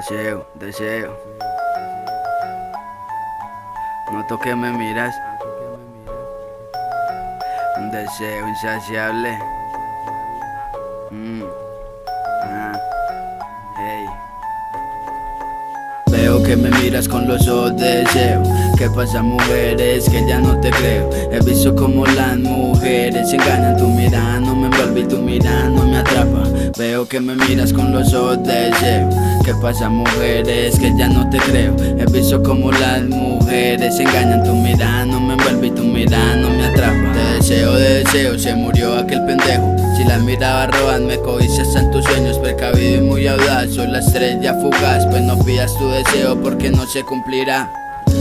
Deseo, deseo. Noto que me miras. Un deseo insaciable. Hey. Veo que me miras con los ojos de deseo. ¿Qué pasa, mujeres? Que ya no te creo. He visto como las mujeres engañan. Tu mirada no me envuelve y tu mirada no me atrapa. Veo que me miras con los ojos de deseo. ¿Qué pasa, mujeres? Que ya no te creo. He visto como las mujeres engañan. Tu mirada no me envuelve y tu mirada no me atrapa. De deseo, se murió aquel pendejo. Si la miraba roban, me codicias en tus sueños. Precavido y muy audaz, soy la estrella fugaz. Pues no pidas tu deseo porque no se cumplirá.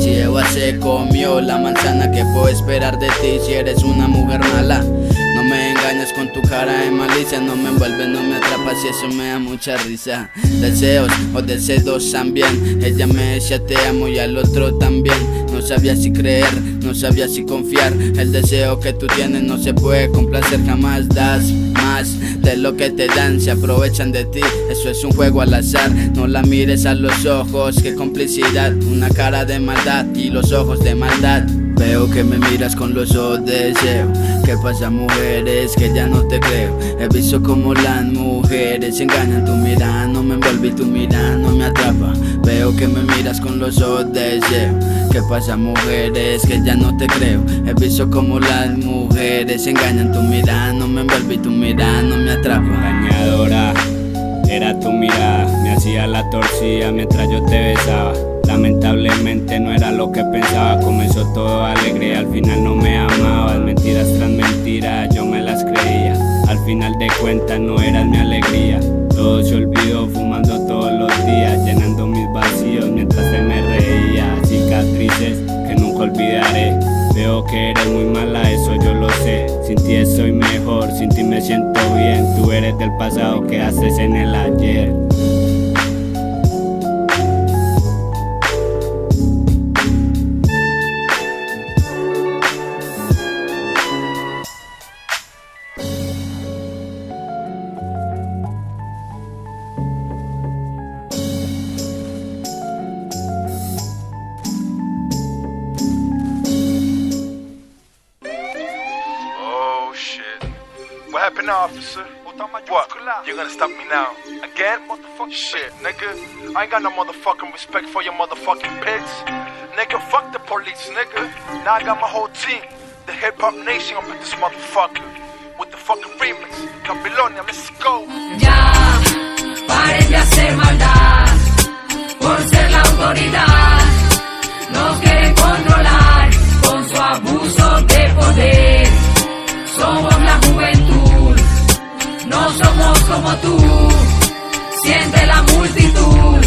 Si Eva se comió la manzana, ¿qué puedo esperar de ti si eres una mujer mala? No me engañas con tu cara de malicia. No me envuelves, no me atrapas y eso me da mucha risa. Deseos o deseos también. Ella me decía te amo y al otro también. No sabía si creer, no sabía si confiar. El deseo que tú tienes no se puede complacer. Jamás das más de lo que te dan. Se aprovechan de ti, eso es un juego al azar. No la mires a los ojos, qué complicidad. Una cara de maldad y los ojos de maldad. Veo que me miras con los ojos de deseo. ¿Qué pasa, mujeres? Que ya no te creo. He visto como las mujeres engañan. Tu mirada no me envuelve y tu mirada no me atrapa. Veo que me miras con los ojos de deseo. ¿Qué pasa, mujeres? Que ya no te creo. He visto como las mujeres engañan. Tu mirada no me envuelve y tu mirada no me atrapa. Engañadora, era tu mirada. Me hacía la torcida mientras yo te besaba. Lamentablemente no era lo que pensaba. Comenzó todo alegre, al final no me amabas. Mentiras tras mentiras, yo me las creía. Al final de cuentas no eras mi alegría. Todo se olvidó fumando todos los días, llenando mis vacíos mientras él me reía. Cicatrices que nunca olvidaré. Veo que eres muy mala, eso yo lo sé. Sin ti soy mejor, sin ti me siento bien. Tú eres del pasado, ¿qué haces en el ayer? What happened now, officer? What? You're gonna stop me now? Again? Motherfucking shit, nigga. I ain't got no motherfucking respect for your motherfucking pigs. Nigga, fuck the police, nigga. Now I got my whole team, the hip hop nation up in this motherfucker. With the fucking remix. Babilonia, let's go. Ya, paren de hacer maldad. Por ser la autoridad. Nos quieren controlar con su abuso de poder. Somos la juventud, no somos como tú. Siente la multitud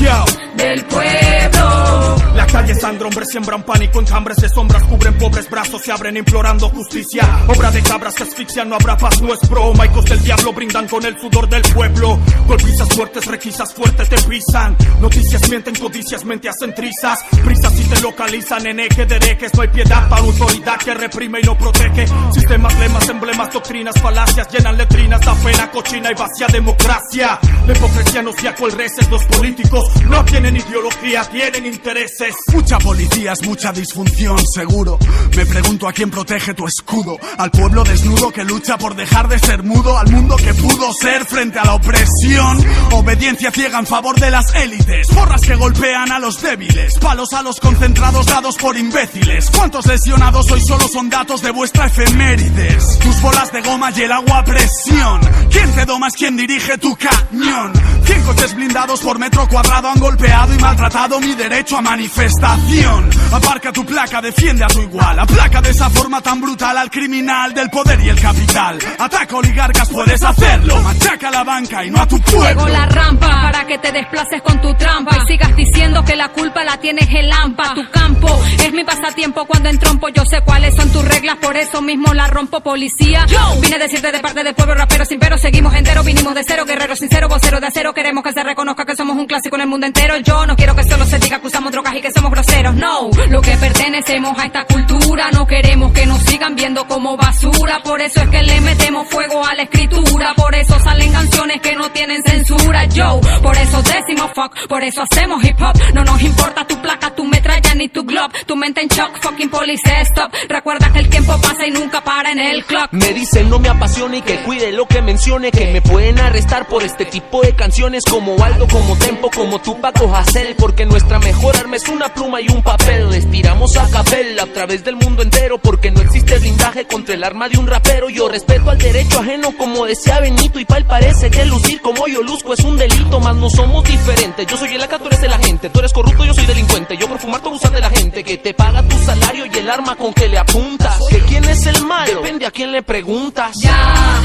del pueblo. La calle sangra, hombres siembran pánico, enjambres de sombras cubren pobres brazos, se abren implorando justicia. Obra de cabras que asfixian, no habrá paz, no es broma. Hijos del diablo brindan con el sudor del pueblo. Golpizas fuertes, requisas fuerte, te pisan. Noticias mienten, codicias, mente hacen trizas. Prisas si te localizan en eje de herejes. No hay piedad para autoridad que reprime y no protege. Sistemas, lemas, emblemas, doctrinas, falacias llenan letrinas, da pena, cochina y vacía democracia. La hipocresía nos viajó el reces, los políticos no tienen ideología, tienen intereses. Mucha policía es mucha disfunción, seguro. Me pregunto a quién protege tu escudo. Al pueblo desnudo que lucha por dejar de ser mudo. Al mundo que pudo ser frente a la opresión. Obediencia ciega en favor de las élites. Porras que golpean a los débiles. Palos a los concentrados dados por imbéciles. ¿Cuántos lesionados hoy solo son datos de vuestra efemérides? Tus bolas de goma y el agua a presión. ¿Quién te doma es quien dirige tu cañón? 100 coches blindados por metro cuadrado han golpeado y maltratado mi derecho a manifestación. Aparca tu placa, defiende a tu igual. Aplaca de esa forma tan brutal al criminal del poder y el capital. Ataca oligarcas, puedes hacerlo. Machaca a la banca y no a tu pueblo. Llegó la rampa para que te desplaces con tu trampa y sigas diciendo que la culpa la tienes el AMPA. Tu campo es mi pasatiempo cuando entrompo. Yo sé cuáles son tus reglas, por eso mismo la rompo, policía. Yo vine a decirte de parte del pueblo rapero sin pero. Seguimos enteros, vinimos de cero, guerreros sinceros, voceros de acero. Queremos que se reconozca que somos un clásico en el mundo entero. Yo no quiero que solo se diga que usamos drogas y que somos groseros. No, lo que pertenecemos a esta cultura cultura. No queremos que nos sigan viendo como basura. Por eso es que le metemos fuego a la escritura. Por eso salen canciones que no tienen censura. Yo, por eso decimos fuck, por eso hacemos hip hop. No nos importa tu placa, tu metralla ni tu glob. Tu mente en shock, fucking police stop. Recuerda que el tiempo pasa y nunca para en el clock. Me dicen no me apasione y que cuide lo que mencione, que me pueden arrestar por este tipo de canciones como Aldo, como Tempo, como Tupac o Hassel, porque nuestra mejor arma es una pluma y un papel. Les tiramos a capela a través del mundo entero, porque no existe blindaje contra el arma de un rapero. Yo respeto al derecho ajeno como decía Benito, y pa'l parece que lucir como yo luzco es un delito, mas no somos diferentes. Yo soy el acá, tú eres el agente, tú eres corrupto, yo soy delincuente. Yo por fumar tú abusas de la gente que te paga tu salario y el arma con que le apuntas. ¿Que quién es el malo? Depende a quién le preguntas. Ya,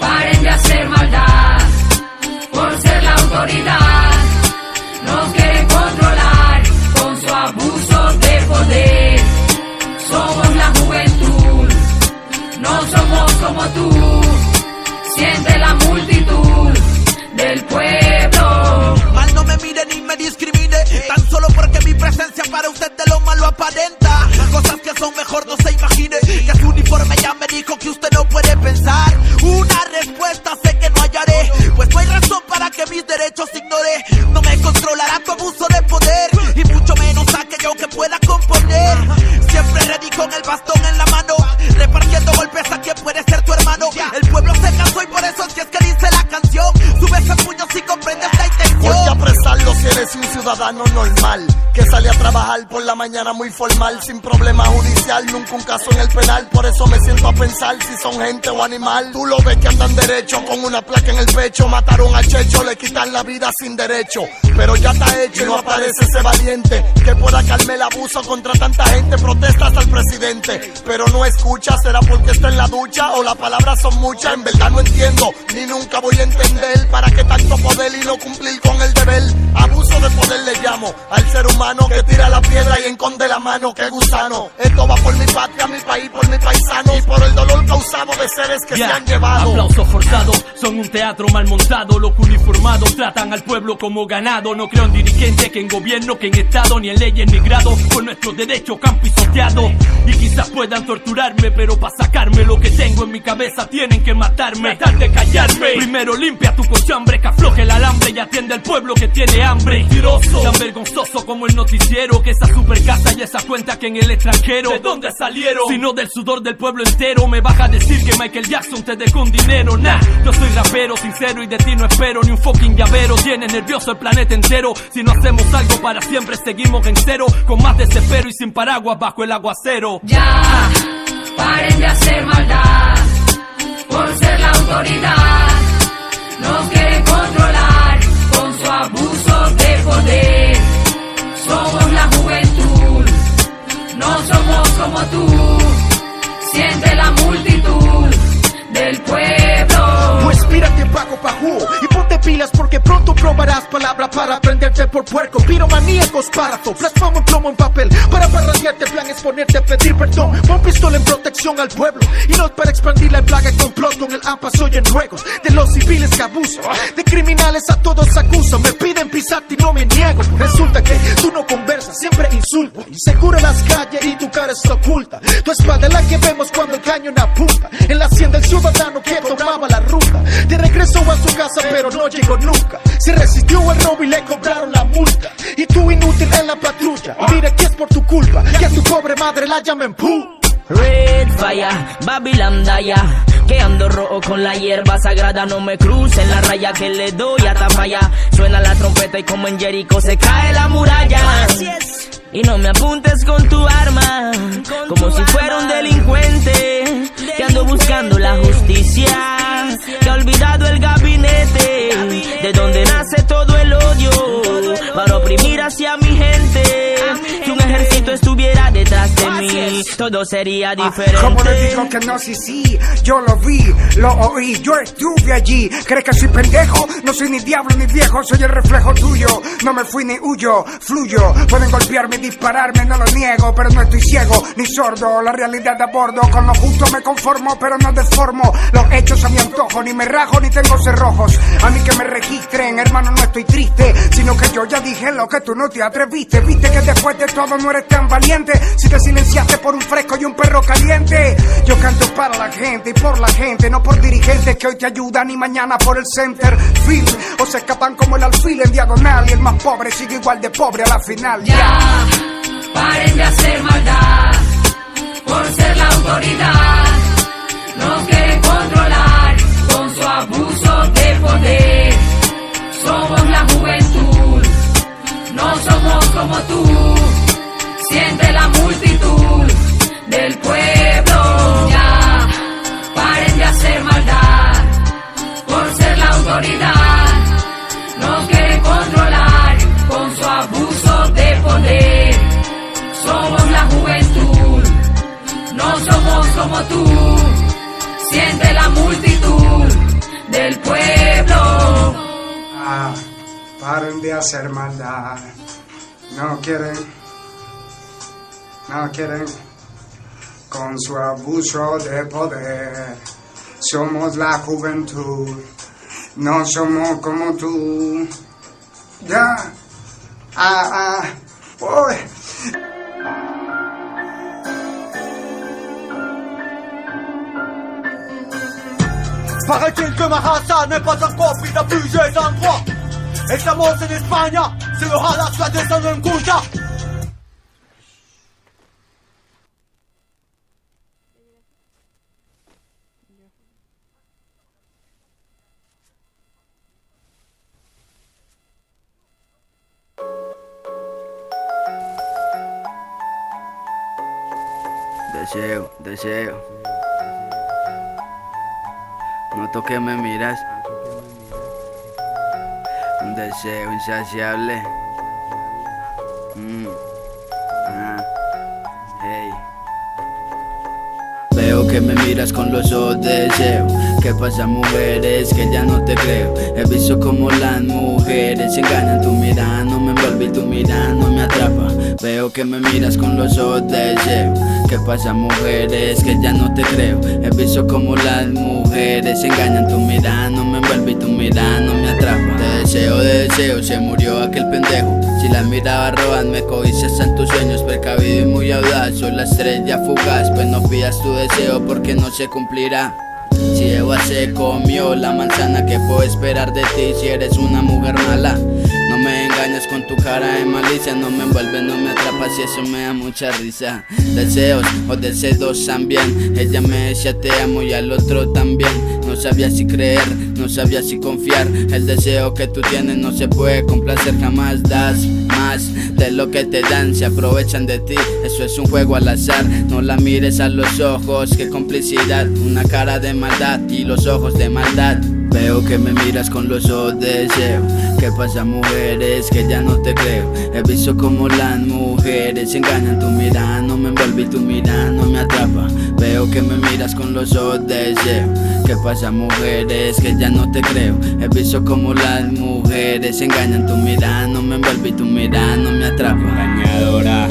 paren de hacer maldad por ser la autoridad. Nos quieren controlar con su abuso de poder. Somos la juventud, no somos como tú. Siente la multitud del pueblo. Mal no me mire ni me discrimine, tan solo porque mi presencia para usted de lo malo aparenta. Cosas que son mejor no se imagine, que su uniforme ya me dijo que usted no puede pensar. Una respuesta sé que no hallaré, pues no hay razón para que mis derechos ignore. No me controlará tu abuso de poder, y mucho menos aquello que pueda componer. Siempre ready con el bastón en la mano, repartiendo golpes a quien puede ser tu hermano. El pueblo se cansó y por eso es que dice la canción. Sube ese puño si comprendes la intención. Voy a apresarlo si eres un ciudadano normal, que sale a trabajar por la mañana muy formal, sin problema judicial, nunca un caso en el penal. Por eso me siento a pensar si son gente o animal. Tú lo ves que andan derecho con una placa en el pecho. Mataron a Checho, le quitan la vida sin derecho, pero ya está hecho y no aparece ese valiente que pueda calmar el abuso contra tanta gente. Protestas al presidente, pero no escucha. ¿Será porque está en la ducha o las palabras son muchas? En verdad no entiendo, ni nunca voy a entender para qué tanto poder y no cumplir con el deber. Abuso de poder le llamo al ser humano que tira la piedra y esconde la mano. ¡Qué gusano! Esto va por mi patria, mi país, por mi paisano, y por el dolor causado de seres que se han llevado. Aplausos forzados, son un teatro mal montado. Los uniformados tratan al pueblo como ganado. No creo en dirigentes, que en gobierno, que en estado, ni en leyes ni grado. Con nuestros derechos que han pisoteado. Y quizás puedan torturarme, pero para sacarme lo que tengo en mi cabeza tienen que matarme. Tratar de callarme. Primero limpia tu cochambre, que afloje el alambre y atiende al pueblo que tiene hambre. Mentiroso, tan vergonzoso como el noticiero, que esa super casa y esa cuenta que en el extranjero. ¿De dónde salieron? Sino del sudor del pueblo entero. Me vas a decir que Michael Jackson te dejó un dinero. Nah, yo soy rapero sincero y de ti no espero ni un fucking llavero. Tiene nervioso el planeta entero. Si no hacemos algo para siempre seguimos en cero, con más desespero y sin paraguas bajo el aguacero. Ya, paren de hacer maldad por ser la autoridad. Nos quieren controlar con su abuso de poder. Somos la juventud, no somos como tú. Siente la multitud del pueblo. Pues mírate Paco Pajú y ponte pilas, porque pronto probarás palabra para prenderte por puerco. Piromaníacos párrafo, plasmamos plomo en papel para parradearte, plan es ponerte a pedir perdón. Pon pistola en protección al pueblo y no para expandir la plaga y complot con el AMPA. Soy en ruegos de los civiles que abusan, de criminales a todos acusan. Me piden pisarte y no me niego. Resulta que tú no conversas, siempre insultas. Insegura las calles y tu cara está oculta. Tu espalda es la que vemos cuando el cañón apunta. En la hacienda el ciudadano que tomaba la ruta de regreso a su casa, pero no llegó nunca. Se resistió al robo y le cobraron la multa. Y tú inútil en la patrulla. Mira que es por tu culpa que a tu pobre madre la llamen pu. Red Fire, Babylon Daya, que ando rojo con la hierba sagrada. No me crucen la raya que le doy a Tafaya. Suena la trompeta y como en Jericho se cae la muralla. Y no me apuntes con tu arma, como si fuera un delincuente que ando buscando la justicia, que ha olvidado el gabinete de donde nace todo el odio para oprimir hacia mi gente. Si un ejército estuviera detrás de mí, todo sería diferente. Como le digo que no, sí, yo lo vi, lo oí, yo estuve allí. ¿Crees que soy pendejo? No soy ni diablo ni viejo, soy el reflejo tuyo. No me fui ni huyo, fluyo. Pueden golpearme, dispararme, no lo niego, pero no estoy ciego ni sordo. La realidad a bordo, con lo justo me conformo, pero no deformo los hechos a mi antojo. Ni me rajo ni tengo cerrojos. A mí que me registren, hermano, no estoy triste, sino que yo ya dije lo que tú no te atreviste. Viste que después de todo no eres tan valiente. Si te silenciaste por un fresco y un perro caliente. Yo canto para la gente y por la gente, no por dirigentes que hoy te ayudan y mañana por el center field. O se escapan como el alfil en diagonal y el más pobre sigue igual de pobre a la final. Ya, paren de hacer maldad por ser la autoridad. Nos quieren controlar con su abuso de poder. Somos la juventud, no somos como tú. Siente la multitud del pueblo. Ya, paren de hacer maldad por ser la autoridad. Nos quieren controlar con su abuso de poder. Somos la juventud, no somos como tú. Siente la multitud del pueblo. Paren de hacer maldad. No quieren con su abuso de poder. Somos la juventud, no somos como tú. Ya, boy. Paraît-il que ma raza n'est pas encore prise à plusieurs endroits. Estamos en España, se ojalá la descendant en Cuya. Deseo. Noto que me miras. Un deseo insaciable. Hey. Veo que me miras con los ojos de deseo. ¿Qué pasa, mujeres? Que ya no te creo. He visto como las mujeres engañan. Tu mirada no me envuelve y tu mirada no me atrapa. Veo que me miras con los ojos de deseo. ¿Qué pasa, mujeres? Que ya no te creo. He visto como las mujeres engañan. Tu mirada no me envuelve y tu mirada no me atrapa. De deseo, se murió aquel pendejo. Si la miraba roban, me cobijas en tus sueños. Precavido y muy audaz, soy la estrella fugaz. Pues no pidas tu deseo porque no se cumplirá. Si Eva se comió la manzana, ¿qué puedo esperar de ti si eres una mujer mala? No me engañas con tu cara de malicia. No me envuelves, no me atrapas y eso me da mucha risa. Deseos o deseos también. Ella me decía te amo y al otro también. No sabía si creer, no sabía si confiar. El deseo que tú tienes no se puede complacer. Jamás das más de lo que te dan. Se aprovechan de ti, eso es un juego al azar. No la mires a los ojos, qué complicidad. Una cara de maldad y los ojos de maldad. Veo que me miras con los ojos de deseo. ¿Qué pasa, mujeres? Que ya no te creo. He visto como las mujeres engañan. Tu mirada no me envuelve y tu mirada no me atrapa. Veo que me miras con los ojos de deseo. ¿Qué pasa, mujeres? Que ya no te creo. He visto como las mujeres engañan. Tu mirada no me envuelve y tu mirada no me atrapa. Engañadora,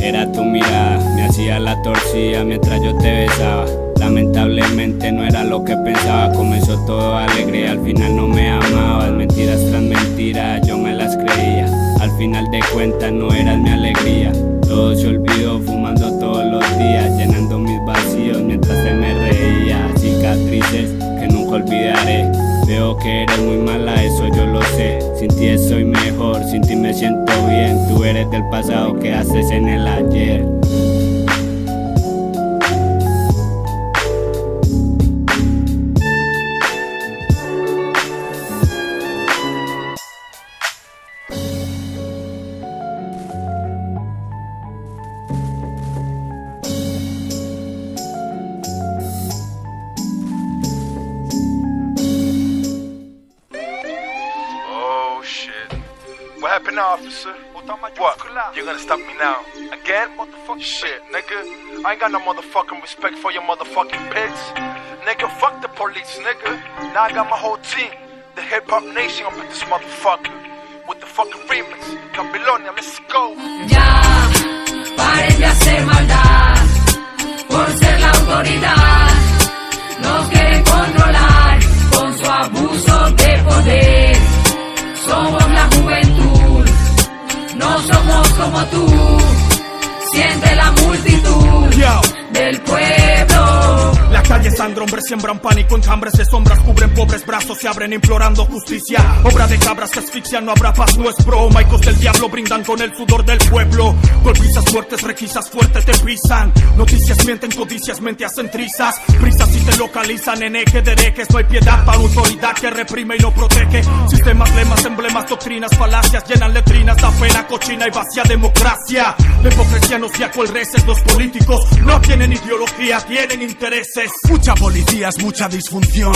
era tu mirada. Me hacía la torcida mientras yo te besaba. Lamentablemente no era lo que pensaba. Comenzó todo alegre, al final no me amabas. Mentiras tras mentiras, yo me las creía. Al final de cuentas no eras mi alegría. Todo se olvidó fumando todos los días, llenando mis vacíos mientras él me reía. Cicatrices que nunca olvidaré. Veo que eres muy mala, eso yo lo sé. Sin ti soy mejor, sin ti me siento bien. Tú eres del pasado, ¿qué haces en el ayer? What happened now, officer? What? You're gonna stop me now? Again? Motherfucker? Shit, nigga. I ain't got no motherfucking respect for your motherfucking pigs. Nigga, fuck the police, nigga. Now I got my whole team. The hip hop nation up in this motherfucker. With the fucking remix. Babilonia, let's go. Ya, paren de hacer maldad por ser la autoridad. Nos quieren controlar con su abuso de poder. Somos la juventud, no somos como tú. Siente la multitud hombres siembran pánico en cambres de sombras, cubren pobres brazos, se abren implorando justicia. Obra de cabras que asfixian, no habrá paz, no es broma. Hijos del diablo brindan con el sudor del pueblo. Golpizas fuertes, requisas fuertes te pisan. Noticias mienten, codicias, mente hacen trizas. Prisas si te localizan en eje de herejes. No hay piedad para autoridad que reprime y no protege. Sistemas, lemas, emblemas, doctrinas, falacias. Llenan letrinas, da pena, cochina y vacía democracia. La hipocresía nos guía cual reces. Los políticos no tienen ideología, tienen intereses. Mucha policía es mucha disfunción.